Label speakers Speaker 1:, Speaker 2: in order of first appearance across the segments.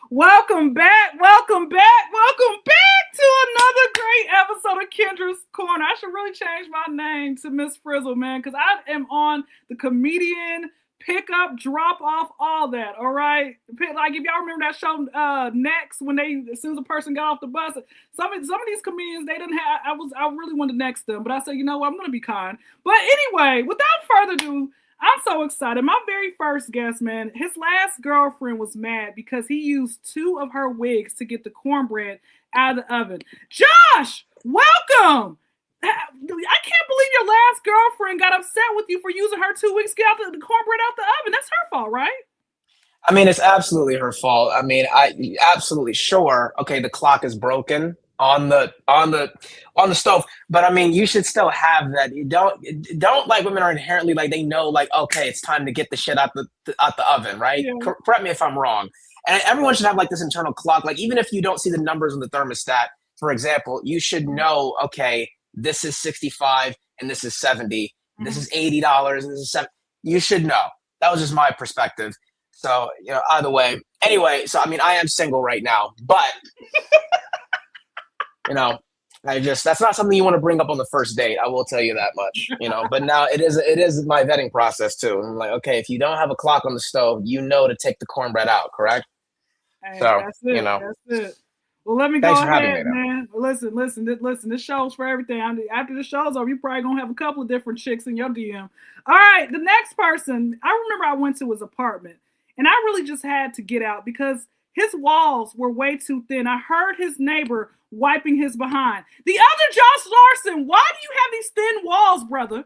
Speaker 1: Welcome back, welcome back, welcome back to another great episode of Kyndra's Corner. I should really change my name to Miss Frizzle, man, because I am on the comedian pick up, drop off, all that. All right, like if y'all remember that show, Next, when as soon as a person got off the bus, some of these comedians they didn't have. I really wanted to next them, but I said, you know what, I'm gonna be kind. But anyway, without further ado. I'm so excited. My very first guest, man, his last girlfriend was mad because he used 2 of her wigs to get the cornbread out of the oven. Josh, welcome. I can't believe your last girlfriend got upset with you for using her 2 weeks to get out the cornbread out the oven. That's her fault, right?
Speaker 2: I mean, it's absolutely her fault. I mean, I absolutely sure. Okay, the clock is broken on the stove, but I mean, you should still have that. You don't like women are inherently like they know like okay, it's time to get the shit out the oven, right?
Speaker 1: Yeah.
Speaker 2: Correct me if I'm wrong. And everyone should have like this internal clock. Like even if you don't see the numbers on the thermostat, for example, you should know okay, this is 65 and this is 70. This is $80 and this is 70. You should know. That was just my perspective. So, either way. Anyway, so I mean, I am single right now, but that's not something you want to bring up on the first date. I will tell you that much, but now it is my vetting process too. I'm like, okay, if you don't have a clock on the stove, to take the cornbread out, correct?
Speaker 1: Hey,
Speaker 2: so,
Speaker 1: that's it. That's it. Well, let me go ahead, man. Listen. This show's for everything. After the show's over, you probably gonna have a couple of different chicks in your DM. All right, the next person. I remember I went to his apartment, and I really just had to get out because his walls were way too thin. I heard his neighbor wiping his behind. The other Josh Larson, why do you have these thin walls, brother?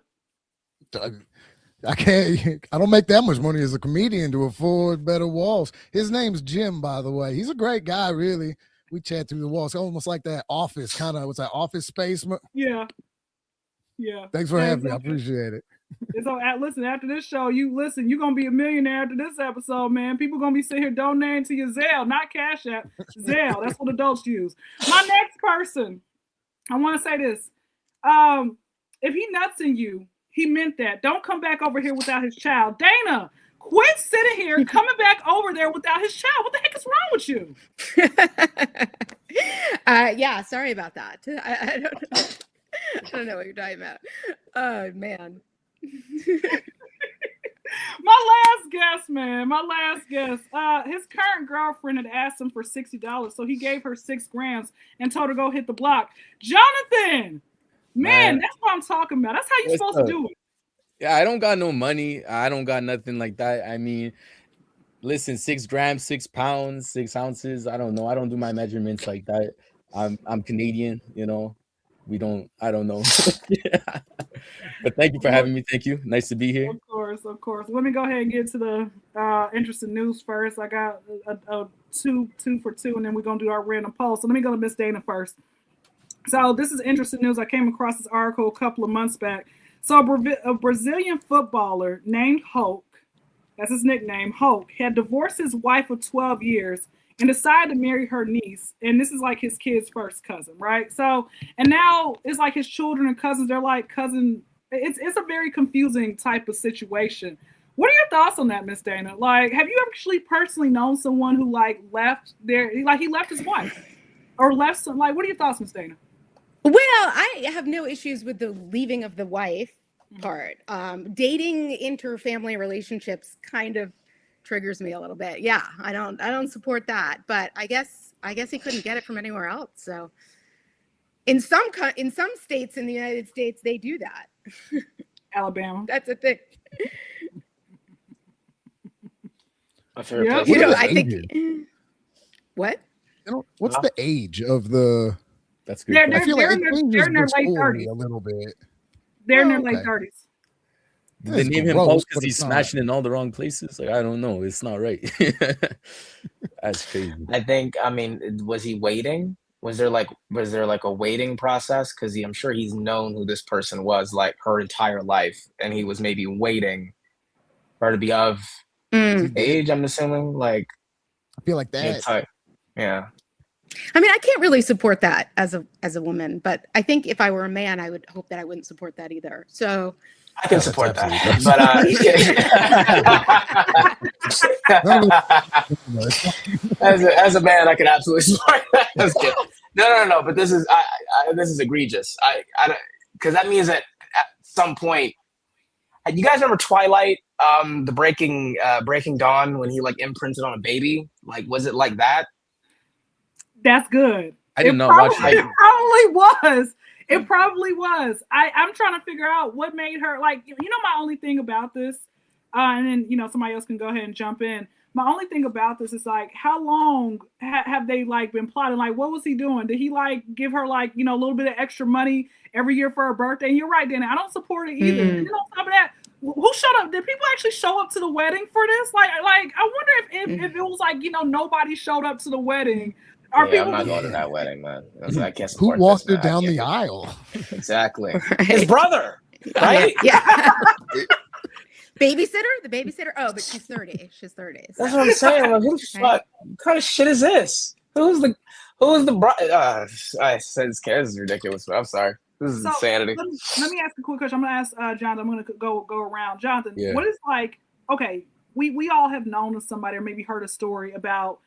Speaker 3: I can't. I don't make that much money as a comedian to afford better walls. His name's Jim, by the way. He's a great guy, really. We chat through the walls, almost like that office kind of. What's that office space?
Speaker 1: Yeah.
Speaker 3: Thanks for having me. I appreciate it.
Speaker 1: So listen, after this show, you're gonna be a millionaire after this episode, man. People gonna be sitting here donating to your Zelle, not Cash App, Zelle. That's what adults use. My next person, I want to say this: if he nuts in you, he meant that. Don't come back over here without his child, Dana. Quit sitting here coming back over there without his child. What the heck is wrong with you?
Speaker 4: Yeah, sorry about that. I don't know what you're talking about. Oh man.
Speaker 1: My last guest, man. His current girlfriend had asked him for $60, so he gave her 6 grams and told her to go hit the block. Jonathan, man, that's what I'm talking about. That's how you're supposed to do it.
Speaker 5: Yeah, I don't got no money. I don't got nothing like that. I mean, listen, 6 grams, 6 pounds, 6 ounces. I don't know. I don't do my measurements like that. I'm Canadian, I don't know. But thank you for having me. Thank you. Nice to be here.
Speaker 1: Of course. Let me go ahead and get to the interesting news first. I got a two for 2, and then we're going to do our random poll. So let me go to Miss Dana first. So this is interesting news. I came across this article a couple of months back. So a Brazilian footballer named Hulk, that's his nickname, Hulk, had divorced his wife of 12 years and decided to marry her niece. And this is like his kid's first cousin, right? So, and now it's like his children and cousins, they're like cousin. It's a very confusing type of situation. What are your thoughts on that, Miss Dana? Like, have you actually personally known someone who he left his wife or left some, like, what are your thoughts, Miss Dana?
Speaker 4: Well, I have no issues with the leaving of the wife part. Dating interfamily relationships kind of triggers me a little bit. Yeah, I don't support that, but I guess he couldn't get it from anywhere else. So in some states in the United States, they do that.
Speaker 1: Alabama.
Speaker 4: That's a thing.
Speaker 2: My favorite place.
Speaker 4: I think. What?
Speaker 3: What's the age of the?
Speaker 5: That's good.
Speaker 3: I feel like
Speaker 1: they're in their late 30s.
Speaker 3: A little bit.
Speaker 1: They're in their late 30s.
Speaker 5: They name him Hulk because he's smashing in all the wrong places. Like, I don't know. It's not right. That's crazy.
Speaker 2: I think, was he waiting? Was there like a waiting process? Because I'm sure he's known who this person was like her entire life, and he was maybe waiting for her to be of age. I'm assuming. Like,
Speaker 3: I feel like that.
Speaker 2: Yeah.
Speaker 4: I mean, I can't really support that as a woman, but I think if I were a man, I would hope that I wouldn't support that either. So
Speaker 2: I can support that, As a man, I could absolutely support that. I was kidding. No. But this is this is egregious. Because that means that at some point, you guys remember Twilight, the Breaking Dawn, when he like imprinted on a baby? Like, was it like that?
Speaker 1: That's good.
Speaker 5: I did not watch that.
Speaker 1: It probably was. It probably was. I'm trying to figure out what made her like. My only thing about this, and then somebody else can go ahead and jump in. My only thing about this is like, how long have they like been plotting? Like, what was he doing? Did he like give her like a little bit of extra money every year for her birthday? And you're right, Danny. I don't support it either. On top of that, who showed up? Did people actually show up to the wedding for this? Like I wonder if it was like nobody showed up to the wedding.
Speaker 2: I'm not going to that wedding, man. I can't support.
Speaker 3: Who walked her down the aisle?
Speaker 2: Exactly. Right. His brother, right?
Speaker 4: Yeah. Babysitter? The babysitter? Oh, but she's 30. She's 30. So.
Speaker 2: That's what I'm saying. Like, who the fuck? What kind of shit is this? Who's the bride? I said this is ridiculous, but I'm sorry. This is insanity.
Speaker 1: Let me ask a quick question. I'm going to ask Jonathan. I'm going to go around. Jonathan, what is like, okay, we all have known of somebody or maybe heard a story about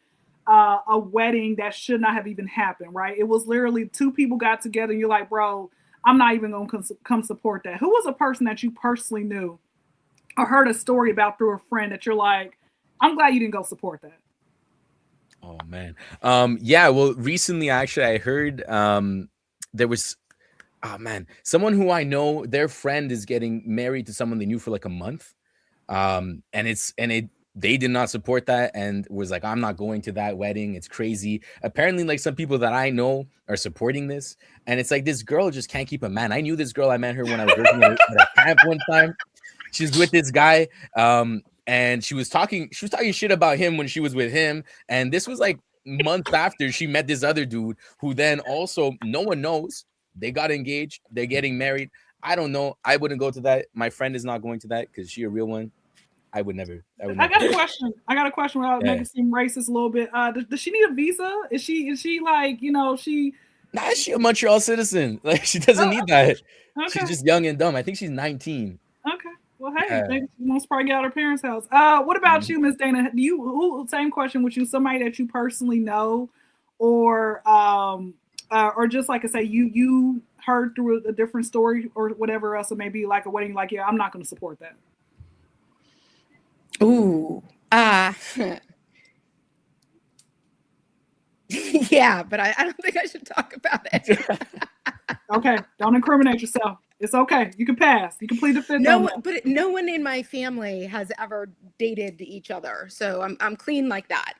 Speaker 1: a wedding that should not have even happened, right? It was literally two people got together and you're like, bro, I'm not even going to come support that. Who was a person that you personally knew or heard a story about through a friend that you're like, I'm glad you didn't go support that?
Speaker 5: Oh, man. Well, recently, actually, I heard there was, someone who I know, their friend is getting married to someone they knew for like a month. They did not support that and was like, I'm not going to that wedding. It's crazy. Apparently, like some people that I know are supporting this. And it's like, this girl just can't keep a man. I knew this girl. I met her when I was working at a camp one time. She's with this guy. And she was talking shit about him when she was with him. And this was like months after she met this other dude who then also no one knows. They got engaged. They're getting married. I don't know. I wouldn't go to that. My friend is not going to that because she's a real one. I would never.
Speaker 1: I got a question without making it seem racist a little bit. Does she need a visa? Is she like, she?
Speaker 5: Nah, she a Montreal citizen. Like she doesn't need that. Okay. She's just young and dumb. I think she's 19.
Speaker 1: Okay. Well, hey, maybe she wants to probably get out of her parents' house. What about you, Miss Dana? Same question with you? Somebody that you personally know, or just like I say, you heard through a different story or whatever else, it may be like a wedding. Like, I'm not going to support that.
Speaker 4: Ooh. Yeah, but I don't think I should talk about it.
Speaker 1: Okay, don't incriminate yourself. It's okay. You can pass. You can plead the fifth.
Speaker 4: But no one in my family has ever dated each other, so I'm clean like that.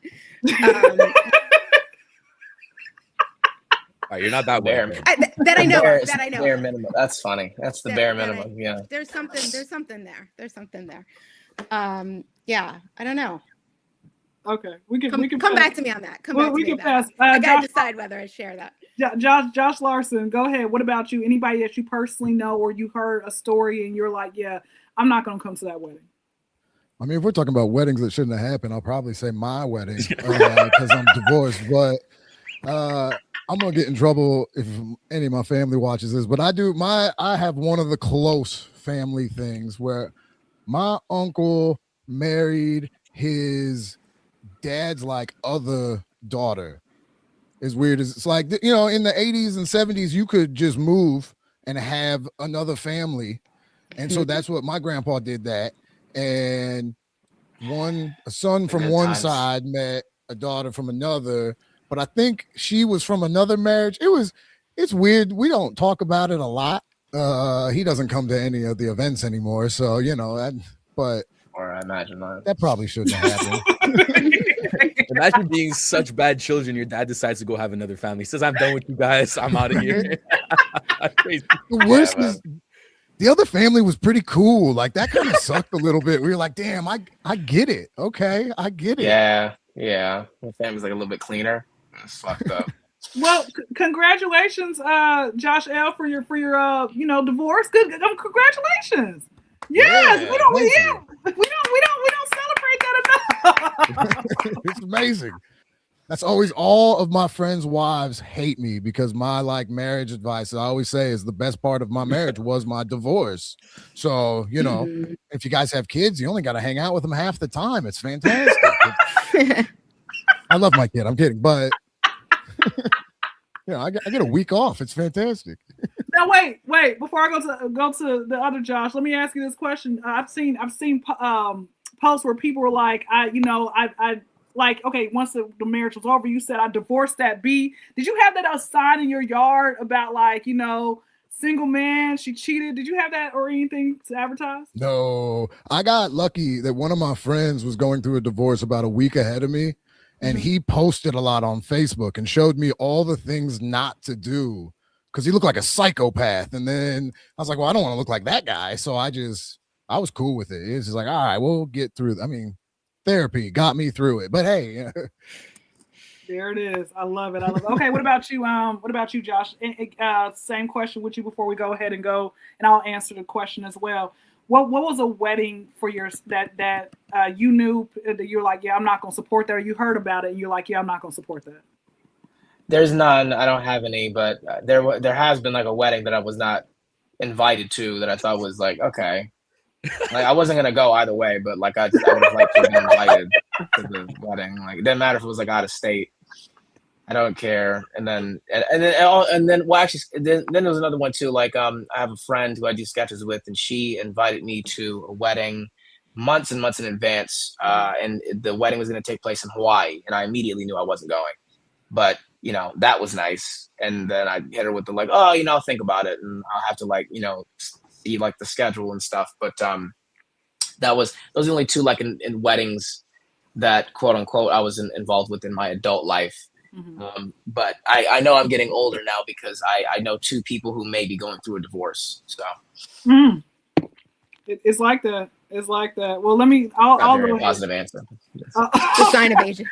Speaker 5: You're not that
Speaker 2: bare.
Speaker 4: That I know.
Speaker 2: Bare minimum. That's funny. That's the bare minimum. Yeah.
Speaker 4: There's something there. Yeah, I don't know.
Speaker 1: Okay, we can
Speaker 4: come back to me on that.
Speaker 1: We can pass.
Speaker 4: I gotta decide whether I share that.
Speaker 1: Josh Larson, go ahead. What about you? Anybody that you personally know or you heard a story and you're like, yeah, I'm not going to come to that wedding?
Speaker 3: I mean, if we're talking about weddings that shouldn't have happened, I'll probably say my wedding because I'm divorced. But I'm gonna get in trouble if any of my family watches this. But I have one of the close family things where my uncle married his dad's like other daughter. As weird as it's like, in the 80s and 70s, you could just move and have another family. And so that's what my grandpa did that. And a son from one side met a daughter from another, but I think she was from another marriage. It's weird. We don't talk about it a lot. He doesn't come to any of the events anymore. So,
Speaker 2: or I imagine
Speaker 3: that probably shouldn't have happened.
Speaker 5: Imagine being such bad children. Your dad decides to go have another family. He says, I'm done with you guys. I'm out of here.
Speaker 3: The worst is the other family was pretty cool. Like that kind of sucked a little bit. We were like, damn, I get it. Okay, I get it.
Speaker 2: Yeah. My family's like a little bit cleaner. It's fucked up.
Speaker 1: Well, congratulations, Josh L, for your divorce. Good, congratulations. Yes, we don't celebrate that enough.
Speaker 3: It's amazing. That's always all of my friends' wives hate me because my like marriage advice, I always say, is the best part of my marriage was my divorce. So, you know, if you guys have kids, you only got to hang out with them half the time. It's fantastic. I love my kid. I'm kidding, but I get a week off. It's fantastic.
Speaker 1: Now wait. Before I go to the other Josh, let me ask you this question. I've seen posts where people were like, I like, okay, once the marriage was over, you said I divorced that B. Did you have that a sign in your yard about like, single man, she cheated? Did you have that or anything to advertise?
Speaker 3: No, I got lucky that one of my friends was going through a divorce about a week ahead of me. And he posted a lot on Facebook and showed me all the things not to do because he looked like a psychopath. And then I was like, well, I don't want to look like that guy. So I was cool with it. It's just like, all right, we'll get through. I mean, therapy got me through it. But hey.
Speaker 1: There it is. I love it. Okay, what about you? What about you, Josh? Same question with you before we go ahead and go, and I'll answer the question as well. What was a wedding for yours that you knew that you're like, yeah, I'm not going to support that, or you heard about it and you're like, yeah, I'm not going to support that?
Speaker 2: There's none. I don't have any, but there has been like a wedding that I was not invited to that I thought was like, okay. Like I wasn't gonna go either way, but like I would have liked to have been invited to the wedding. Like it didn't matter if it was like out of state. I don't care. And then well, actually, then there was another one too. Like I have a friend who I do sketches with, and she invited me to a wedding months and months in advance. And the wedding was going to take place in Hawaii, and I immediately knew I wasn't going. But that was nice. And then I hit her with the like, oh, I'll think about it, and I'll have to like see like the schedule and stuff. But those are the only two like in weddings that quote unquote I was involved with in my adult life. But I know I'm getting older now because I know two people who may be going through a divorce. So
Speaker 1: it's like that. It's like that. Well, I'll go ahead.
Speaker 2: Positive answer. Yes.
Speaker 4: The sign of aging.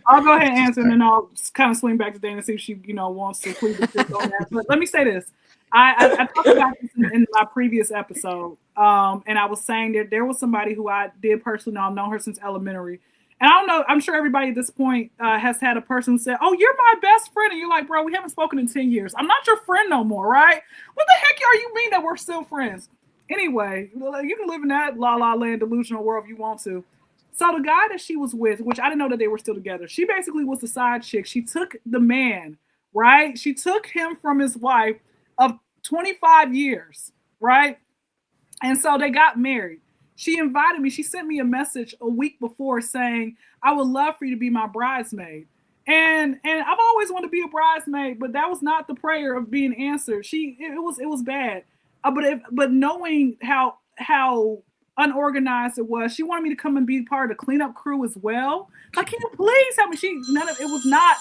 Speaker 1: I'll go ahead and answer, and then I'll kind of swing back to Dana and see if she wants to plead the fifth on that. But let me say this. I talked about this in my previous episode, and I was saying that there was somebody who I did personally know. I've known her since elementary. And I don't know, I'm sure everybody at this point has had a person say, oh, you're my best friend. And you're like, bro, we haven't spoken in 10 years. I'm not your friend no more, right? What the heck are you mean that we're still friends? Anyway, you can live in that la-la land delusional world if you want to. So the guy that she was with, which I didn't know that they were still together, she basically was the side chick. She took the man, right? She took him from his wife of 25 years, right? And so they got married. She invited me. She sent me a message a week before saying, I would love for you to be my bridesmaid. And I've always wanted to be a bridesmaid, but that was not the prayer of being answered. It was bad. But knowing how unorganized it was, she wanted me to come and be part of the cleanup crew as well. Like, can you please help me? It was not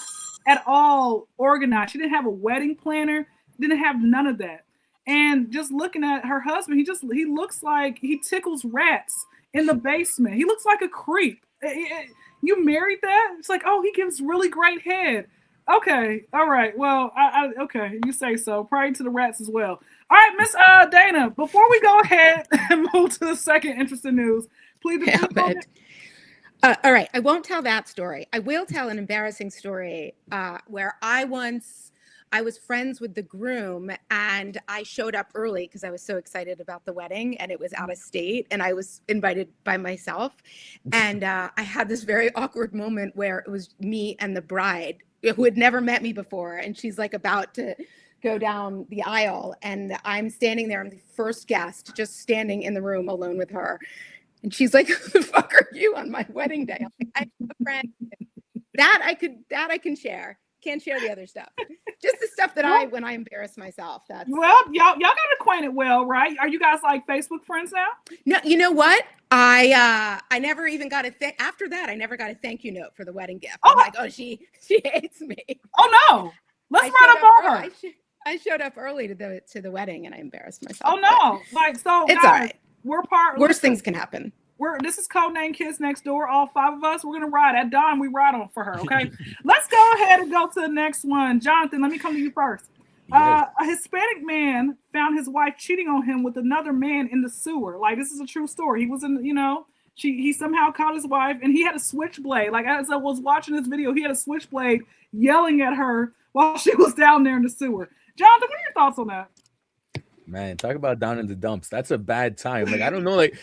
Speaker 1: at all organized. She didn't have a wedding planner, didn't have none of that. And just looking at her husband, he looks like he tickles rats in the basement. He looks like a creep. You married that? It's like, oh, he gives really great head. Okay, all right. Well, okay, you say so. Pray to the rats as well. All right, Miss Dana. Before we go ahead and move to the second interesting news, please.
Speaker 4: All right, I won't tell that story. I will tell an embarrassing story where I was friends with the groom and I showed up early because I was so excited about the wedding and it was out of state and I was invited by myself. And I had this very awkward moment where it was me and the bride who had never met me before. And she's like about to go down the aisle and I'm standing there. I'm the first guest, just standing in the room alone with her. And she's like, who the fuck are you on my wedding day? I'm like, I have a friend. That I can share. Can't share the other stuff. Just the stuff that when I embarrass myself. That's
Speaker 1: well, y'all got acquainted well, right? Are you guys like Facebook friends now?
Speaker 4: No, you know what? I never even got after that. I never got a thank you note for the wedding gift. I'm like, oh, she hates me.
Speaker 1: Oh no, let's run up on her.
Speaker 4: I showed up early to the wedding and I embarrassed myself.
Speaker 1: Oh no, like so.
Speaker 4: It's
Speaker 1: guys,
Speaker 4: all right.
Speaker 1: We're part.
Speaker 4: Worst things can happen.
Speaker 1: This is Codename Kids Next Door. All 5 of us, we're gonna ride. At dawn, we ride on for her. Okay, let's go ahead and go to the next one. Jonathan, let me come to you first. A Hispanic man found his wife cheating on him with another man in the sewer. Like, this is a true story. He was in, he somehow caught his wife, and he had a switchblade. Like as I was watching this video, he had a switchblade yelling at her while she was down there in the sewer. Jonathan, what are your thoughts on that?
Speaker 5: Man, talk about down in the dumps. That's a bad time. Like, I don't know, like,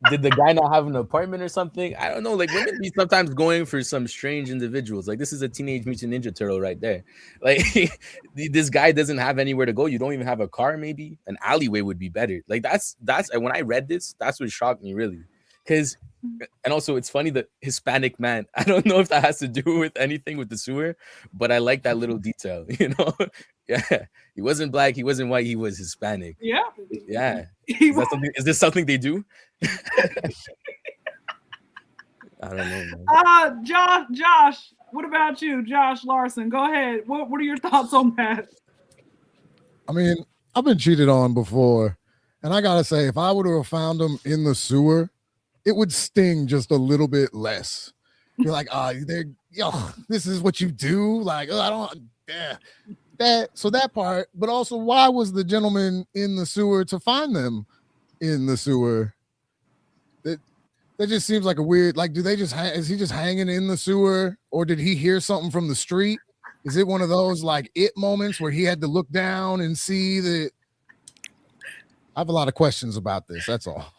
Speaker 5: did the guy not have an apartment or something? I don't know. Like, women be sometimes going for some strange individuals. Like, this is a Teenage Mutant Ninja Turtle right there. Like, this guy doesn't have anywhere to go. You don't even have a car, maybe. An alleyway would be better. Like, that's when I read this, that's what shocked me, really. Because, and also, it's funny, the Hispanic man. I don't know if that has to do with anything with the sewer, but I like that little detail, you know? Yeah. He wasn't black, he wasn't white, he was Hispanic.
Speaker 1: Yeah.
Speaker 5: Yeah. Is this something they do? I don't know, man.
Speaker 1: Josh, what about you? Josh Larson, go ahead. What are your thoughts on that?
Speaker 3: I mean, I've been cheated on before, and I gotta say, if I would have found them in the sewer, it would sting just a little bit less. You're like, this is what you do. Like, I don't, that part. But also, why was the gentleman in the sewer to find them in the sewer? That just seems like a weird. Like, is he just hanging in the sewer, or did he hear something from the street? Is it one of those like it moments where he had to look down and see that? I have a lot of questions about this. That's all.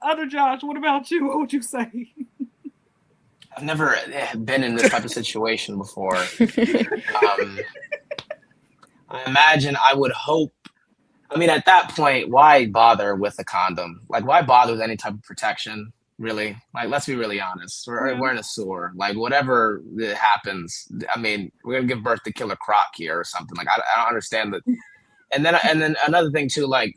Speaker 1: Other Josh, what about you? What would you say?
Speaker 2: I've never been in this type of situation before. I imagine I would hope. I mean, at that point, why bother with a condom? Like, why bother with any type of protection? Really? Like, let's be really honest. We're in a sewer. Like, whatever happens, I mean, we're gonna give birth to Killer Croc here or something. Like, I don't understand that. And then another thing too, like,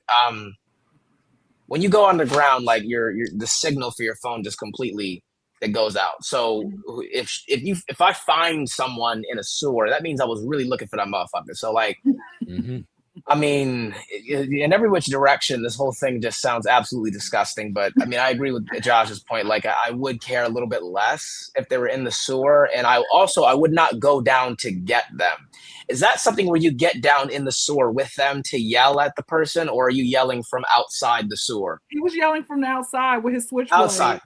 Speaker 2: when you go underground, like the signal for your phone just completely it goes out. So if I find someone in a sewer, that means I was really looking for that motherfucker. So like, I mean, in every which direction, this whole thing just sounds absolutely disgusting. But I mean, I agree with Josh's point. Like, I would care a little bit less if they were in the sewer, and I would not go down to get them. Is that something where you get down in the sewer with them to yell at the person, or are you yelling from outside the sewer?
Speaker 1: He was yelling from the outside with his switchblade.
Speaker 2: Outside.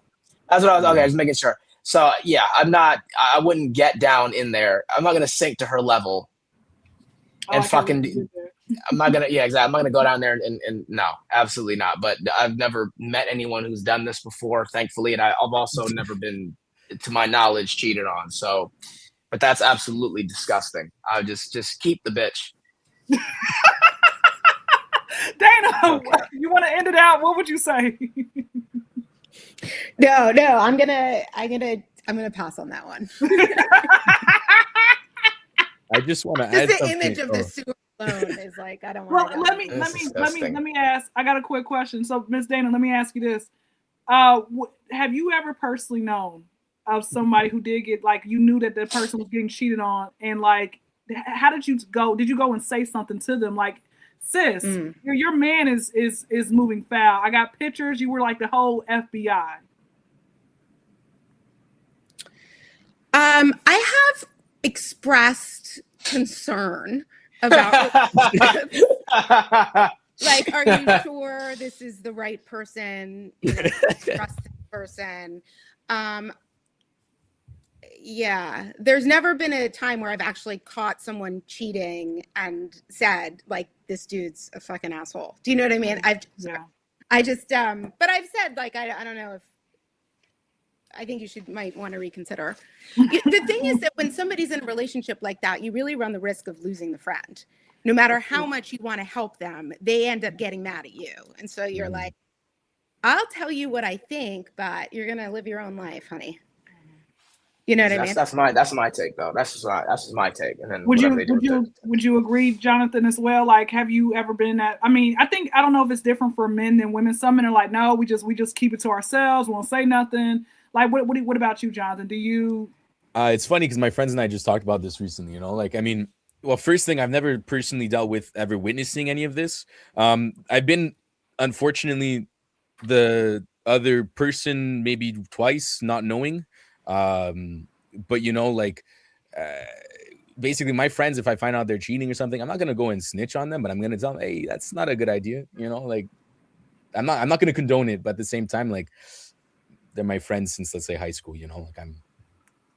Speaker 2: That's what I was. Okay, just making sure. So yeah, I wouldn't get down in there. I'm not gonna sink to her level. And I'm not gonna. Yeah, exactly. I'm not gonna go down there and no, absolutely not. But I've never met anyone who's done this before, thankfully, and I've also never been, to my knowledge, cheated on. So. But that's absolutely disgusting. I would just keep the bitch.
Speaker 1: Dana, okay. You want to end it out? What would you say?
Speaker 4: No, I'm gonna pass on that one.
Speaker 5: I just want to add
Speaker 4: the
Speaker 5: something.
Speaker 4: Image of the sewer alone is like, I don't
Speaker 1: want.
Speaker 4: Well,
Speaker 1: let me ask. I got a quick question. So, Miss Dana, let me ask you this: have you ever personally known of somebody who did get, like, you knew that the person was getting cheated on, and like, how did you go? Did you go and say something to them, like, sis, your man is moving foul? I got pictures. You were like the whole FBI.
Speaker 4: I have expressed concern about like, are you sure this is the right person? Trust this person. Yeah, there's never been a time where I've actually caught someone cheating and said, like, this dude's a fucking asshole. Do you know what I mean? But I've said, like, I don't know if, I think you might want to reconsider. The thing is that when somebody's in a relationship like that, you really run the risk of losing the friend. No matter how much you want to help them, they end up getting mad at you. And so you're like, I'll tell you what I think, but you're going to live your own life, honey. You know what I mean?
Speaker 2: That's my take, though. That's just my take. And then
Speaker 1: would you agree, Jonathan, as well? Like, have you ever been at? I mean, I don't know if it's different for men than women. Some men are like, no, we just keep it to ourselves. We won't say nothing. Like, what about you, Jonathan? Do you?
Speaker 5: It's funny because my friends and I just talked about this recently. You know, like, I mean, well, first thing, I've never personally dealt with ever witnessing any of this. I've been, unfortunately, the other person maybe twice, not knowing. But you know, like, basically my friends, if I find out they're cheating or something, I'm not gonna go and snitch on them, but I'm gonna tell them, hey, that's not a good idea. You know, like, I'm not going to condone it, but at the same time, like, they're my friends since, let's say, high school. You know, like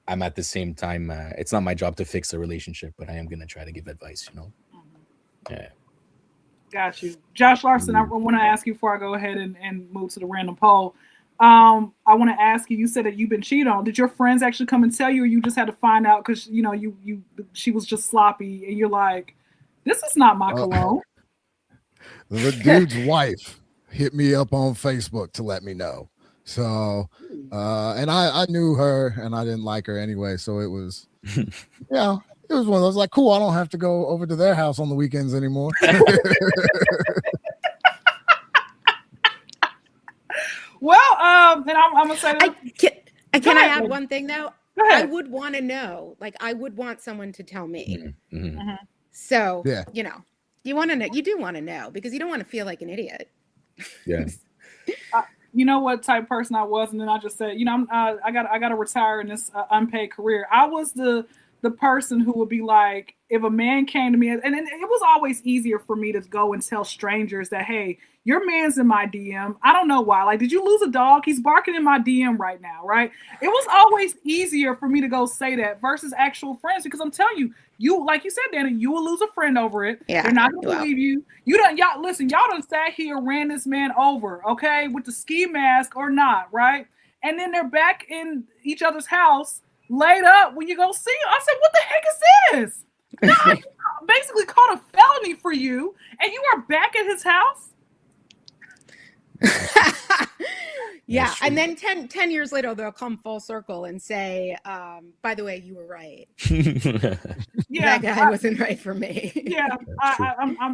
Speaker 5: I'm at the same time. It's not my job to fix a relationship, but I am going to try to give advice. You know. Yeah.
Speaker 1: Got you. Josh Larson, I want to ask you before I go ahead and move to the random poll. I want to ask you, you said that you've been cheated on. Did your friends actually come and tell you, or you just had to find out because, you know, she was just sloppy and you're like, this is not my cologne?
Speaker 3: The dude's wife hit me up on Facebook to let me know. So, and I knew her and I didn't like her anyway. So it was, yeah. It was one of those like, cool, I don't have to go over to their house on the weekends anymore.
Speaker 1: Well, and I'm going to say that.
Speaker 4: Can I add one thing, though? I would want to know. Like, I would want someone to tell me. So,
Speaker 3: yeah.
Speaker 4: you know, you want to know. You do want to know because you don't want to feel like an idiot.
Speaker 5: Yeah.
Speaker 1: You know what type of person I was, and then I just said, you know, I got to retire in this unpaid career. I was the person who would be like, if a man came to me, and it was always easier for me to go and tell strangers that, hey, your man's in my DM. I don't know why. Like, did you lose a dog? He's barking in my DM right now, right? It was always easier for me to go say that versus actual friends, because I'm telling you, like you said, Danny, you will lose a friend over it.
Speaker 4: Yeah,
Speaker 1: they're not gonna believe you. Y'all done sat here, ran this man over, okay, with the ski mask or not, right? And then they're back in each other's house, laid up when you go see him. I said, what the heck is this? No, I basically caught a felony for you, and you are back at his house?
Speaker 4: Yeah, and then 10 years later, they'll come full circle and say, by the way, you were right.
Speaker 1: Yeah,
Speaker 4: that guy wasn't right for me.
Speaker 1: Yeah,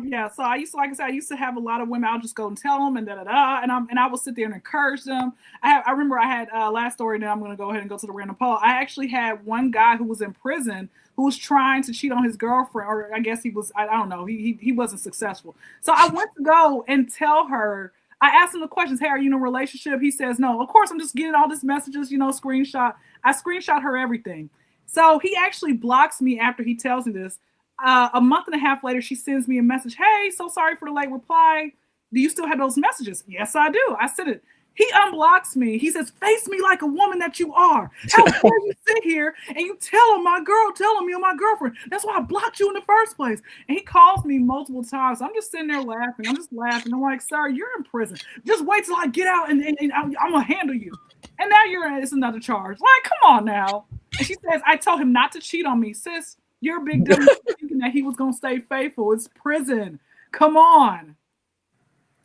Speaker 1: yeah. So I used to, like I said, I used to have a lot of women. I'll just go and tell them and and I will sit there and encourage them. I remember I had last story, and then I'm going to go ahead and go to the random poll. I actually had one guy who was in prison who was trying to cheat on his girlfriend, or I guess he was. I don't know. He wasn't successful. So I went to go and tell her. I asked him the questions. Hey, are you in a relationship? He says no. Of course, I'm just getting all these messages, screenshot. I screenshot her everything. So he actually blocks me after he tells me this. A month and a half later, she sends me a message. Hey, so sorry for the late reply. Do you still have those messages? Yes, I do. I said it. He unblocks me. He says, face me like a woman that you are. How dare you sit here and you telling me you're my girlfriend. That's why I blocked you in the first place. And he calls me multiple times. I'm just sitting there laughing. I'm just laughing. I'm like, sir, you're in prison. Just wait till I get out and I'm going to handle you. And now it's another charge. Like, come on now. And she says, I told him not to cheat on me. Sis, you're a big dumb thinking that he was going to stay faithful. It's prison. Come on.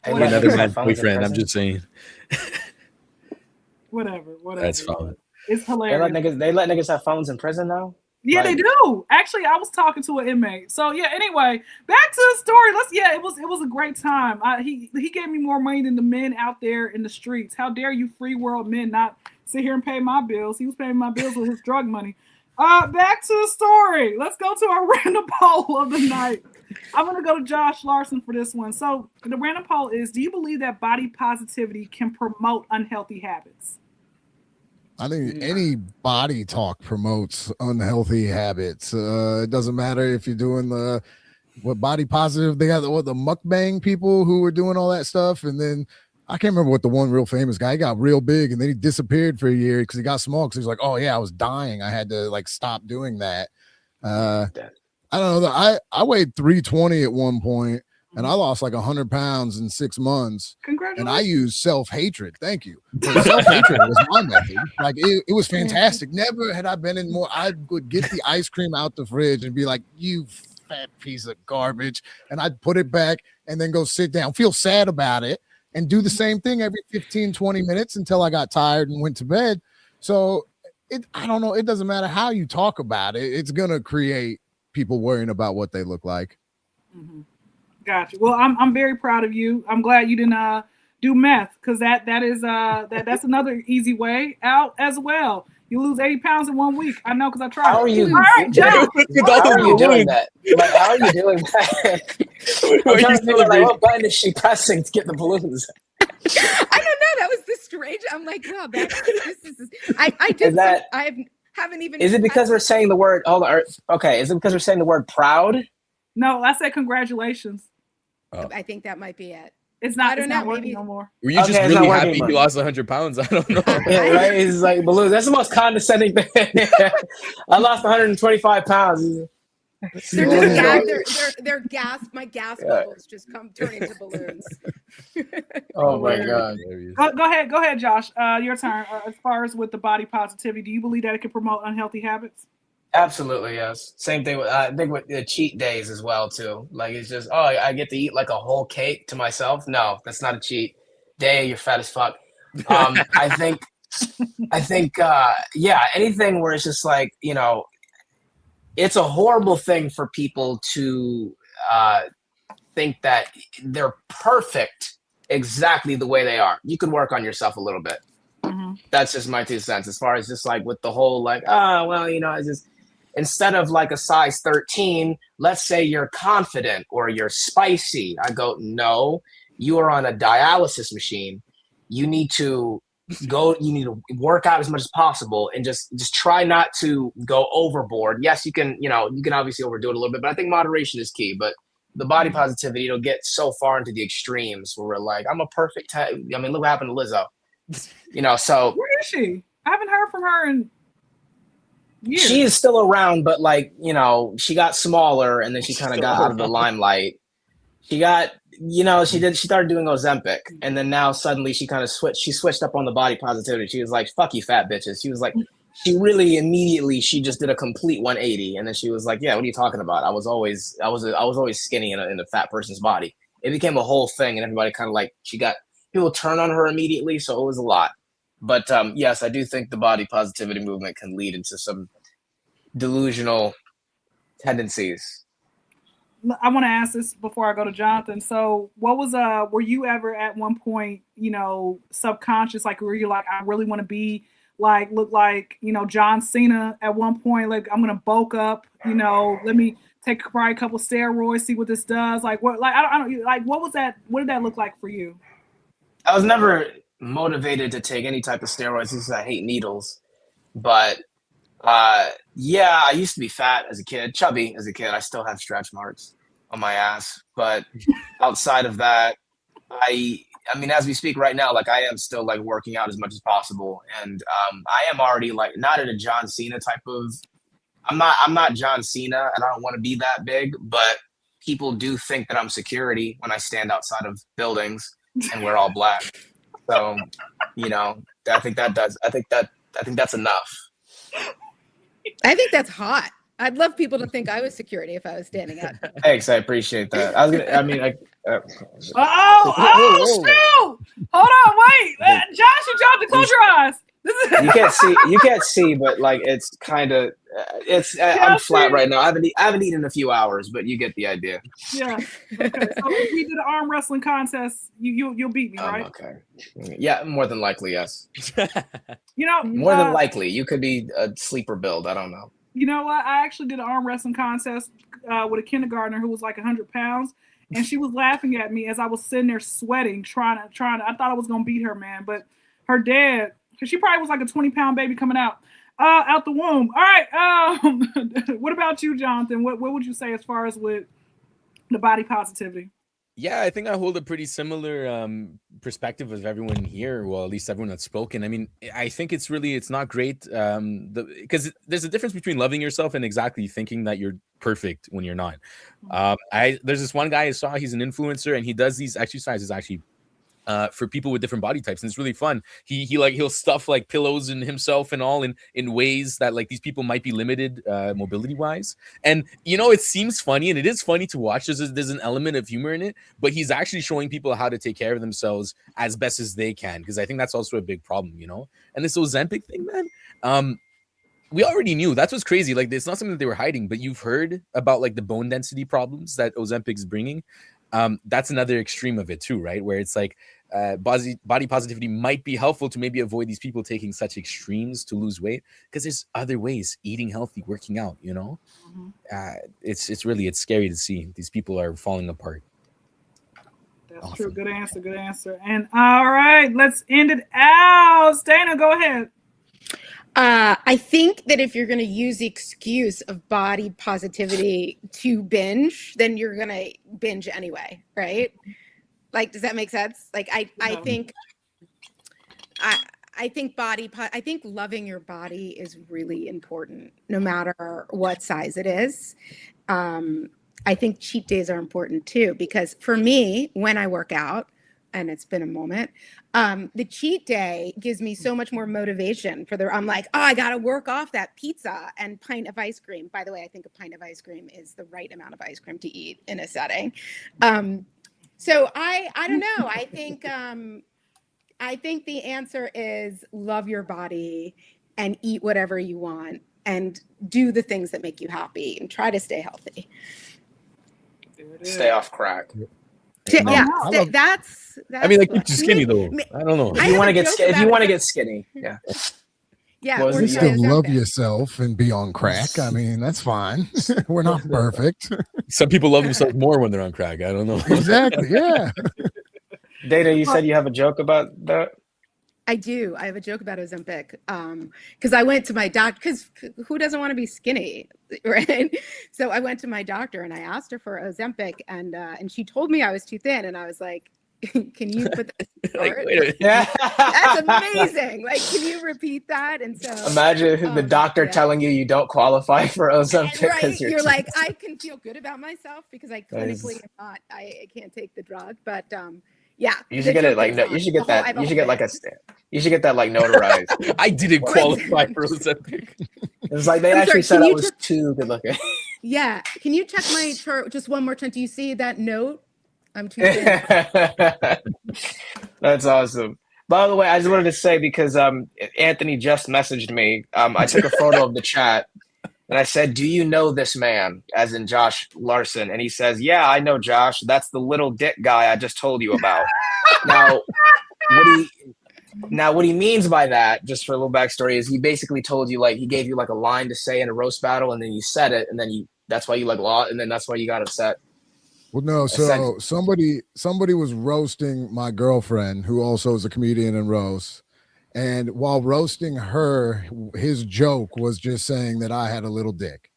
Speaker 5: Another man's boyfriend. I'm just saying.
Speaker 1: Whatever.
Speaker 5: That's fine.
Speaker 1: It's hilarious.
Speaker 2: They let niggas have phones in prison now?
Speaker 1: Yeah, they do. Actually, I was talking to an inmate. So yeah, anyway, back to the story. It was a great time. He gave me more money than the men out there in the streets. How dare you free world men not sit here and pay my bills? He was paying my bills with his drug money. Back to the story. Let's go to our random poll of the night. I'm going to go to Josh Larson for this one. So the random poll is, do you believe that body positivity can promote unhealthy habits?
Speaker 3: I think any body talk promotes unhealthy habits. It doesn't matter if you're doing what body positive. They got the mukbang people who were doing all that stuff. And then I can't remember what the one real famous guy got real big and then he disappeared for a year because he got small because he was like, oh yeah, I was dying. I had to stop doing that. I don't know. I weighed 320 at one point, and I lost 100 pounds in 6 months.
Speaker 1: Congratulations.
Speaker 3: And I used self-hatred. Thank you. Self-hatred was my method. It was fantastic. Never had I been in more. I would get the ice cream out the fridge and be like, you fat piece of garbage. And I'd put it back and then go sit down, feel sad about it, and do the same thing every 15, 20 minutes until I got tired and went to bed. So I don't know. It doesn't matter how you talk about it. It's going to create people worrying about what they look like.
Speaker 1: Mm-hmm. Gotcha. Well, I'm very proud of you. I'm glad you didn't do meth because that's another easy way out as well. You lose 80 pounds in 1 week. I know because I tried.
Speaker 2: How are you?
Speaker 1: All right, Joe.
Speaker 2: How are you doing that? How are you doing that? I'm trying to figure out what button is she pressing to get the balloons?
Speaker 4: I don't know. That was the strange. I'm like, wow, this is. I did. I haven't even.
Speaker 2: Is it because we're saying the word? Hold on. Okay. Is it because we're saying the word proud?
Speaker 1: No, I said congratulations.
Speaker 4: Oh. I think that might be it.
Speaker 1: It's not.
Speaker 4: I don't
Speaker 1: It's not
Speaker 4: know,
Speaker 1: working
Speaker 4: maybe-
Speaker 1: no more.
Speaker 5: Were you
Speaker 2: Okay,
Speaker 5: just
Speaker 2: it's not
Speaker 5: really
Speaker 2: working,
Speaker 5: happy he
Speaker 2: man.
Speaker 5: lost 100 pounds? I don't know.
Speaker 2: Yeah, right. He's like balloons. That's the most condescending thing. I lost 125 pounds.
Speaker 4: They're
Speaker 3: Well,
Speaker 4: just
Speaker 3: yeah.
Speaker 4: they're gas. My gas
Speaker 2: Yeah.
Speaker 4: bubbles just turn into balloons.
Speaker 2: Oh my god.
Speaker 5: Hilarious.
Speaker 1: Go ahead, Josh. Your turn. As far as with the body positivity, do you believe that it can promote unhealthy habits?
Speaker 2: Absolutely, yes. Same thing with I think with the cheat days as well too. Like it's just I get to eat like a whole cake to myself. No, that's not a cheat day. You're fat as fuck. I think yeah, anything where it's just like it's a horrible thing for people to think that they're perfect exactly the way they are. You can work on yourself a little bit.
Speaker 1: Mm-hmm.
Speaker 2: That's just my 2 cents as far as just like with the whole like, oh, well, it's just instead of like a size 13, let's say you're confident or you're spicy. I go, no, you are on a dialysis machine. You need to work out as much as possible and just try not to go overboard. Yes, you can obviously overdo it a little bit, but I think moderation is key. But the body positivity, it'll get so far into the extremes where we're like, I'm a perfect I mean, look what happened to Lizzo. So
Speaker 1: Where is she? I haven't heard from her in years.
Speaker 2: she is still around, but like, she got smaller and then she kind of got out of the limelight. She got, she started doing Ozempic and then now suddenly she kind of switched up on the body positivity. She was like, fuck you fat bitches. She was like, she really immediately, she just did a complete 180. And then she was like, yeah, what are you talking about? I was always skinny in a fat person's body. It became a whole thing and everybody kind of like, people turn on her immediately. So it was a lot. But yes, I do think the body positivity movement can lead into some delusional tendencies.
Speaker 1: I want to ask this before I go to Jonathan. So what was were you ever at one point, subconscious, like were you like, I really want to be like, look like, John Cena at one point, like I'm going to bulk up, let me take probably a couple steroids, see what this does. Like what, like, I don't like, what was that? What did that look like for you?
Speaker 2: I was never motivated to take any type of steroids because I hate needles. But yeah, I used to be fat as a kid, chubby as a kid. I still have stretch marks on my ass. But outside of that, I mean, as we speak right now, like I am still like working out as much as possible. And I am already like not at a John Cena type of, I'm not John Cena and I don't want to be that big, but people do think that I'm security when I stand outside of buildings and we're all black. So, I think that's enough.
Speaker 4: I think that's hot. I'd love people to think I was security if I was standing up.
Speaker 2: Thanks, I appreciate that.
Speaker 1: Shoot! Hold on, wait, Josh, you dropped to close your eyes.
Speaker 2: You can't see, but like it's kind of I'm flat right now. I haven't eaten in a few hours, but you get the idea.
Speaker 1: Yeah. Okay. So if we did an arm wrestling contest, you'll beat me, right?
Speaker 2: Okay. Yeah, more than likely, yes.
Speaker 1: More
Speaker 2: than likely, you could be a sleeper build. I don't know.
Speaker 1: You know what? I actually did an arm wrestling contest with a kindergartner who was like 100 pounds, and she was laughing at me as I was sitting there sweating, trying to. I thought I was gonna beat her, man, but her dad, because she probably was like a 20-pound baby coming out the womb. All right. What about you, Jonathan? What would you say as far as with the body positivity?
Speaker 5: Yeah, I think I hold a pretty similar perspective of everyone here. Well, at least everyone that's spoken. I mean, I think it's not great because there's a difference between loving yourself and exactly thinking that you're perfect when you're not. There's this one guy I saw. He's an influencer and he does these exercises actually for people with different body types, and it's really fun. He'll stuff like pillows in himself and all in ways that like these people might be limited mobility wise, and it seems funny and it is funny to watch. There's an element of humor in it, but he's actually showing people how to take care of themselves as best as they can, because I think that's also a big problem. And this Ozempic thing, man, we already knew. That's what's crazy. Like, it's not something that they were hiding, but you've heard about like the bone density problems that Ozempic's bringing. That's another extreme of it too, right? Where it's like body positivity might be helpful to maybe avoid these people taking such extremes to lose weight, because there's other ways: eating healthy, working out. It's scary to see these people are falling apart.
Speaker 1: That's awesome. True. Good answer. And all right, let's end it out. Dana, go ahead.
Speaker 4: I think that if you're going to use the excuse of body positivity to binge, then you're going to binge anyway, right? Like, does that make sense? Like, I
Speaker 1: No.
Speaker 4: think I think loving your body is really important, no matter what size it is. I think cheat days are important too, because for me, when I work out, and it's been a moment, the cheat day gives me so much more motivation I'm like, oh, I got to work off that pizza and pint of ice cream. By the way, I think a pint of ice cream is the right amount of ice cream to eat in a setting. So I don't know. I think the answer is love your body and eat whatever you want and do the things that make you happy and try to stay healthy.
Speaker 2: Stay off crack.
Speaker 4: Yeah, that's.
Speaker 5: I mean, like, you're skinny though. I don't know.
Speaker 2: If you want to get skinny, yeah.
Speaker 4: Yeah,
Speaker 3: you still love yourself and be on crack. I mean, that's fine. We're not perfect.
Speaker 5: Some people love themselves more when they're on crack. I don't know.
Speaker 3: Exactly. Yeah.
Speaker 2: Data, you said you have a joke about that?
Speaker 4: I do. I have a joke about Ozempic because I went to my doctor, because who doesn't want to be skinny, right? So I went to my doctor and I asked her for Ozempic, and she told me I was too thin, and I was like, can you put this in
Speaker 5: Like,
Speaker 4: chart?
Speaker 5: wait a minute.
Speaker 4: That's amazing. Like, can you repeat that? And so
Speaker 2: imagine the doctor telling you don't qualify for Ozempic.
Speaker 4: Right, you're like, I can feel good about myself because I clinically am not. I can't take the drug, but yeah.
Speaker 2: You should get it like you should get that. You should get like you should get that like notarized.
Speaker 5: I didn't qualify for Ozempic.
Speaker 2: It's like they actually said I was too good looking.
Speaker 4: Yeah. Can you check my chart just one more time? Do you see that note? I'm too thin.
Speaker 2: That's awesome. By the way, I just wanted to say, because Anthony just messaged me. I took a photo of the chat and I said, "Do you know this man?" As in Josh Larson. And he says, "Yeah, I know Josh. That's the little dick guy I just told you about." Now, what he means by that, just for a little backstory, is he basically told you, like, he gave you like a line to say in a roast battle, and then you said it, and then that's why you like lost, and then that's why you got upset.
Speaker 3: Well, no. So somebody was roasting my girlfriend, who also is a comedian and roast. And while roasting her, his joke was just saying that I had a little dick.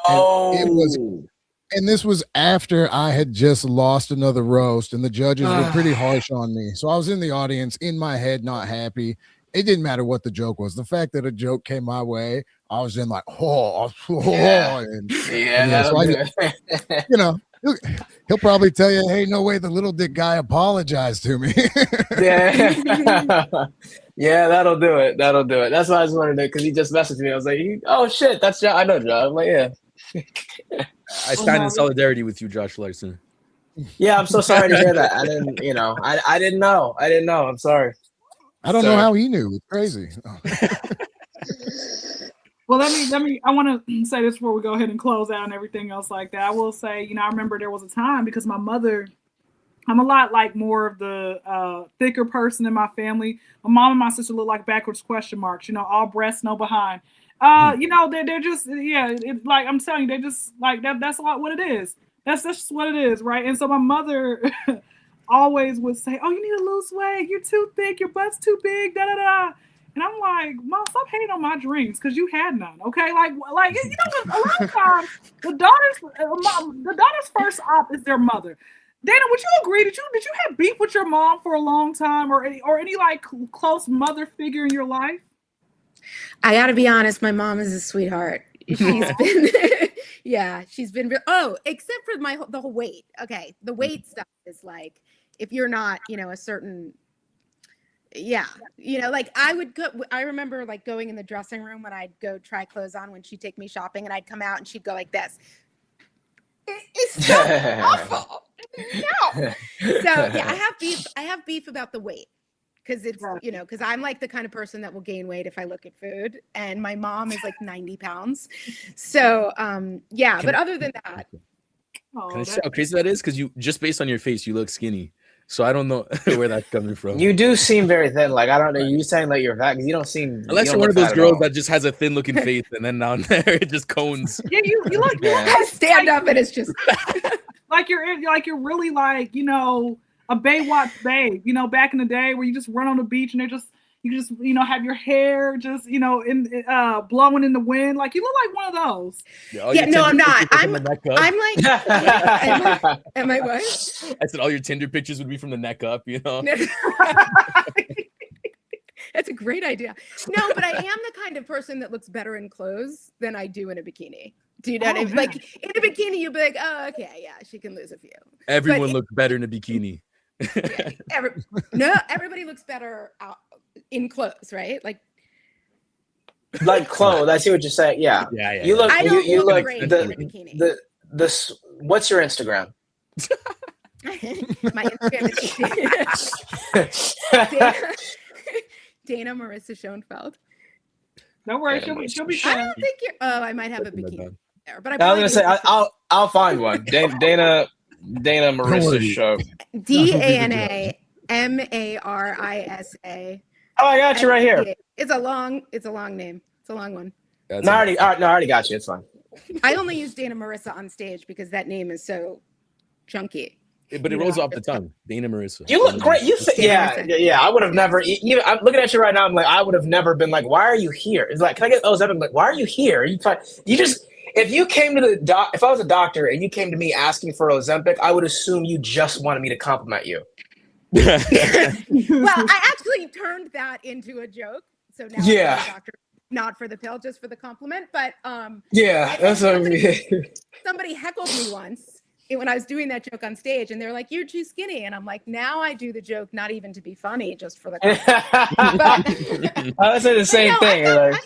Speaker 3: And this was after I had just lost another roast, and the judges were pretty harsh on me. So I was in the audience, in my head, not happy. It didn't matter what the joke was. The fact that a joke came my way, I was in like, so you know, he'll probably tell you, "Hey, no way, the little dick guy apologized to me."
Speaker 2: Yeah, that'll do it. That's why I just wanted to, because he just messaged me. I was like, "Oh shit, that's John. I know John." I'm like, "Yeah."
Speaker 5: I stand in solidarity with you, Josh Larson.
Speaker 2: Yeah, I'm so sorry to hear that. I didn't, I didn't know. I'm sorry.
Speaker 3: I don't know how he knew. It's crazy.
Speaker 1: Well, let me. I want to say this before we go ahead and close out and everything else like that. I will say, I remember there was a time, because my mother, I'm a lot like more of the thicker person in my family. My mom and my sister look like backwards question marks. All breasts, no behind. They're just, like I'm telling you, they just like that. That's a lot what it is. That's just what it is, right? And so my mother always would say, "Oh, you need to lose weight. You're too thick. Your butt's too big. Da da da." And I'm like, "Mom, stop hating on my dreams, because you had none." Okay, like a lot of times the daughter's first op is their mother. Dana, would you agree? Did you have beef with your mom for a long time, or any like close mother figure in your life?
Speaker 4: I got to be honest, my mom is a sweetheart. She's been, she's been real. Oh, except for the whole weight. Okay, the weight stuff is like, if you're not, a certain. Like I remember like going in the dressing room when I'd go try clothes on when she'd take me shopping, and I'd come out and she'd go like this. It's so awful. No. So I have beef about the weight, because it's, because I'm like the kind of person that will gain weight if I look at food, and my mom is like 90 pounds. So but other than that.
Speaker 5: Can I say how crazy that is? Because you, just based on your face, you look skinny. So I don't know where that's coming from.
Speaker 2: You do seem very thin. Like, I don't know. You saying like you're fat, because you don't seem.
Speaker 5: Unless you're one of those girls that just has a thin looking face, and then down there it just cones.
Speaker 1: Yeah, you look.
Speaker 4: I stand up and it's just
Speaker 1: like you're really like a Baywatch babe. Back in the day where you just run on the beach and they're just You just, have your hair just, in blowing in the wind. Like you look like one of those.
Speaker 4: Yeah, no, I'm not. I'm like, am I what?
Speaker 5: I said all your Tinder pictures would be from the neck up,
Speaker 4: That's a great idea. No, but I am the kind of person that looks better in clothes than I do in a bikini. Do you know what I mean? Like in a bikini, you'll be like, oh, okay, yeah, she can lose a few.
Speaker 5: Everyone looks better in a bikini.
Speaker 4: Everybody looks better out in clothes, right? Like
Speaker 2: clothes. I see what you're saying. Yeah.
Speaker 5: Yeah.
Speaker 2: You look.
Speaker 4: I don't
Speaker 2: you look
Speaker 4: great in a bikini.
Speaker 2: What's your Instagram?
Speaker 4: My Instagram is Dana Marissa Schoenfeld.
Speaker 1: Don't worry, she'll be fine.
Speaker 4: I don't think you're. Oh, I might have a bikini there, but
Speaker 6: I was gonna say I'll find one. Dana Marissa show.
Speaker 4: DanaMarissa.
Speaker 2: Oh, I got you right here.
Speaker 4: It's a long name. It's a long one.
Speaker 2: I already got you. It's fine.
Speaker 4: I only use Dana Marissa on stage because that name is so chunky.
Speaker 5: But it rolls off the tongue. Dana Marissa.
Speaker 2: You look great. Yeah. I would have never. I'm looking at you right now. I'm like, I would have never been like, why are you here? It's like, can I get Ozempic? I'm like, why are you here? You just. If you came to if I was a doctor and you came to me asking for Ozempic, I would assume you just wanted me to compliment you.
Speaker 4: Well, I actually turned that into a joke. So now I'm a doctor, not for the pill, just for the compliment. But
Speaker 2: that's what I mean.
Speaker 4: Somebody heckled me once when I was doing that joke on stage, and they're like, "You're too skinny," and I'm like, "Now I do the joke not even to be funny, just for the compliment."
Speaker 2: I would say the same thing.
Speaker 4: I've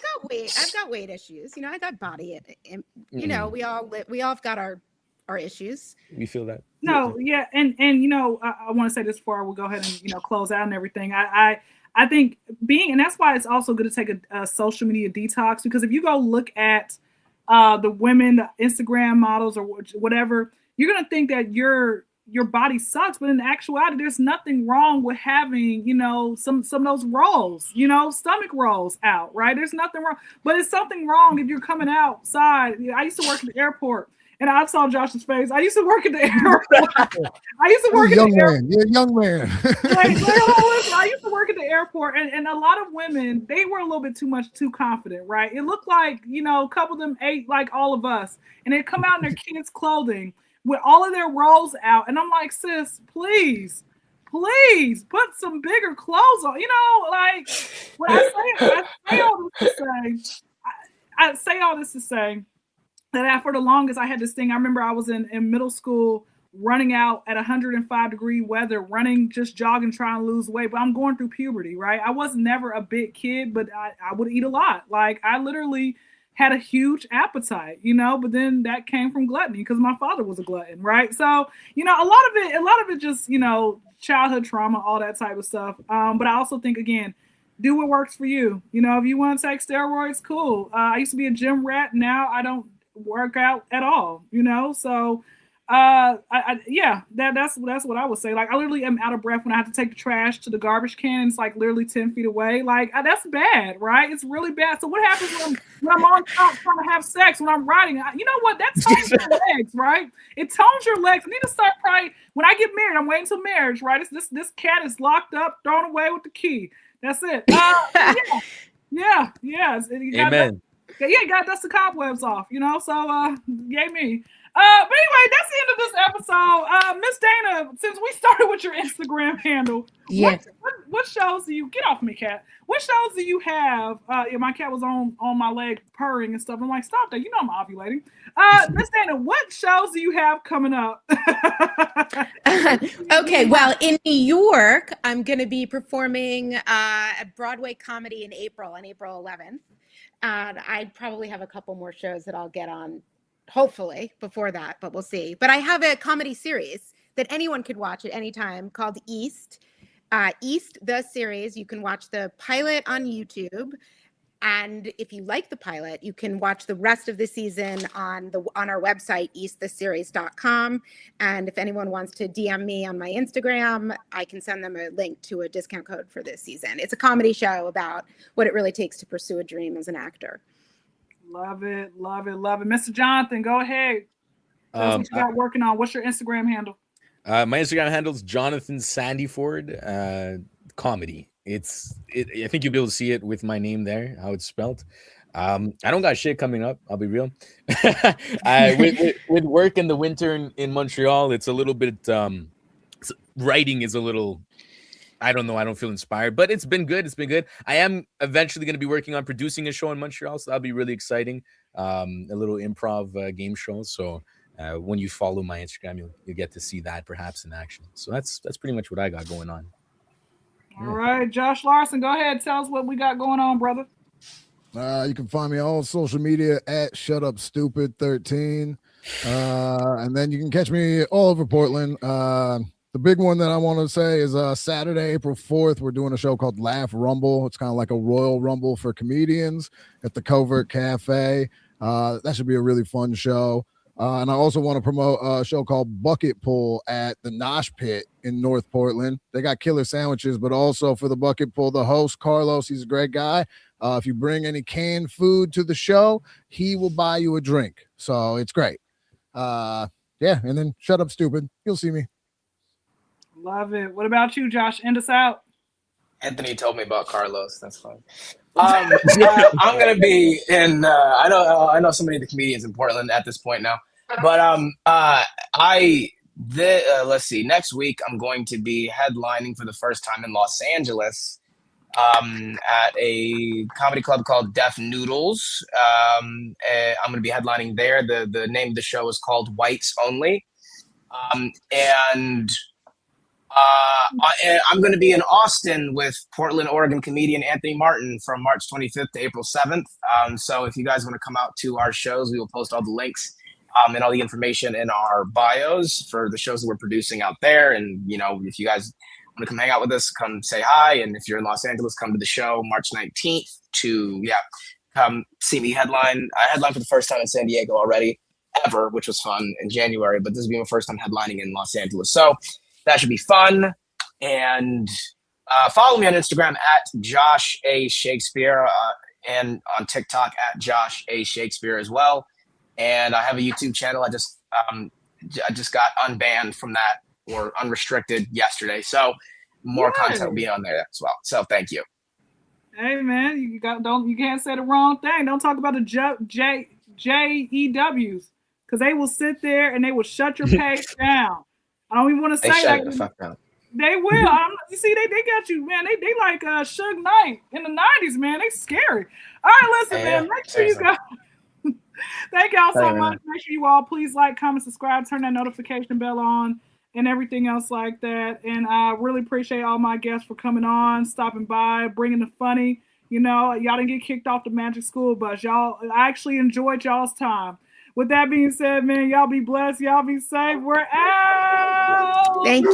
Speaker 4: got weight issues. I got body. We all have got our issues.
Speaker 5: We feel that.
Speaker 1: No, yeah, and I want to say this before we'll go ahead and close out and everything. I think and that's why it's also good to take a social media detox, because if you go look at the women, the Instagram models or whatever, you're gonna think that your body sucks, but in actuality, there's nothing wrong with having some of those rolls, stomach rolls out, right? There's nothing wrong, but it's something wrong if you're coming outside. I used to work at the airport. And I saw Josh's face. I used to work at the airport. You're a young man. I used to work at the airport, and a lot of women, they were a little bit too confident, right? It looked like, a couple of them ate like all of us, and they come out in their kids' clothing with all of their rolls out. And I'm like, sis, please put some bigger clothes on. When I say all this to say, that for the longest, I had this thing. I remember I was in middle school running out at 105-degree weather, just jogging, trying to lose weight. But I'm going through puberty, right? I was never a big kid, but I would eat a lot. Like, I literally had a huge appetite, but then that came from gluttony because my father was a glutton, right? So, a lot of it just, childhood trauma, all that type of stuff. But I also think, again, do what works for you. If you want to take steroids, cool. I used to be a gym rat. Now I don't work out at all, so that's what I would say. Like, I literally am out of breath when I have to take the trash to the garbage can. It's like literally 10 feet away. Like, that's bad, right? It's really bad. So what happens when I'm on top trying to have sex when I'm riding? You know what? That tones your legs, right? It tones your legs. I need to start probably when I get married. I'm waiting till marriage, right? This cat is locked up, thrown away with the key. That's it. Yeah.
Speaker 5: Amen.
Speaker 1: You gotta dust the cobwebs off, so yay me. But anyway, that's the end of this episode. Miss Dana, since we started with your Instagram handle, what shows do you get off me, cat? What shows do you have? My cat was on my leg purring and stuff. I'm like, stop that, I'm ovulating. Miss Dana, what shows do you have coming up?
Speaker 4: Okay, well, in New York, I'm gonna be performing a Broadway comedy on April 11th. I probably have a couple more shows that I'll get on, hopefully, before that, but we'll see. But I have a comedy series that anyone could watch at any time called East. East, the series. You can watch the pilot on YouTube. And if you like the pilot, you can watch the rest of the season on our website, easttheseries.com. And if anyone wants to DM me on my Instagram, I can send them a link to a discount code for this season. It's a comedy show about what it really takes to pursue a dream as an actor.
Speaker 1: Love it. Mr. Jonathan, go ahead. Tell us what you got working on. What's your Instagram handle?
Speaker 5: My Instagram handle is Jonathan Sandyford comedy. I think you'll be able to see it with my name there, how it's spelled. I don't got shit coming up. I'll be real. With work in the winter in Montreal, it's a little bit. Writing is a little. I don't know. I don't feel inspired, but it's been good. It's been good. I am eventually going to be working on producing a show in Montreal, so that'll be really exciting. A little improv game show. So when you follow my Instagram, you'll get to see that perhaps in action. So that's pretty much what I got going on.
Speaker 1: All right, Josh Larson, go ahead. Tell us what we got going on, brother.
Speaker 3: You can find me on social media at shutupstupid13. And then you can catch me all over Portland. The big one that I want to say is Saturday, April 4th, we're doing a show called Laugh Rumble. It's kind of like a Royal Rumble for comedians at the Covert Cafe. That should be a really fun show. And I also want to promote a show called Bucket Pull at the Nosh Pit in North Portland. They got killer sandwiches, but also for the Bucket Pull, the host, Carlos, he's a great guy. If you bring any canned food to the show, he will buy you a drink. So it's great. And then Shut Up Stupid. You'll see me.
Speaker 1: Love it. What about you, Josh? End us out.
Speaker 2: Anthony told me about Carlos. That's fine. I'm gonna be in. I know so many of the comedians in Portland at this point now, but let's see. Next week, I'm going to be headlining for the first time in Los Angeles at a comedy club called Deaf Noodles. I'm going to be headlining there. The name of the show is called Whites Only, and I'm going to be in Austin with Portland, Oregon comedian Anthony Martin from March 25th to April 7th. So if you guys want to come out to our shows, we will post all the links and all the information in our bios for the shows that we're producing out there. And, if you guys want to come hang out with us, come say hi. And if you're in Los Angeles, come to the show March 19th come see me headline. I headlined for the first time in San Diego already, ever, which was fun in January. But this will be my first time headlining in Los Angeles. So that should be fun. And follow me on Instagram at Josh A. Shakespeare and on TikTok at Josh A. Shakespeare as well. And I have a YouTube channel. I just got unbanned from that or unrestricted yesterday. So more content will be on there as well. So thank you.
Speaker 1: Hey man, you can't say the wrong thing. Don't talk about the JEWs because they will sit there and they will shut your page down. I don't even want to say that.
Speaker 2: The fuck down.
Speaker 1: They will. You see, they got you, man. They like Suge Knight in the 90s, man. They scary. All right, listen, man. Make sure you go. Thank y'all so much. Make sure you all please like, comment, subscribe, turn that notification bell on, and everything else like that. And I really appreciate all my guests for coming on, stopping by, bringing the funny. Y'all didn't get kicked off the Magic School Bus. I actually enjoyed y'all's time. With that being said, man, y'all be blessed. Y'all be safe. We're out.
Speaker 4: Thank you.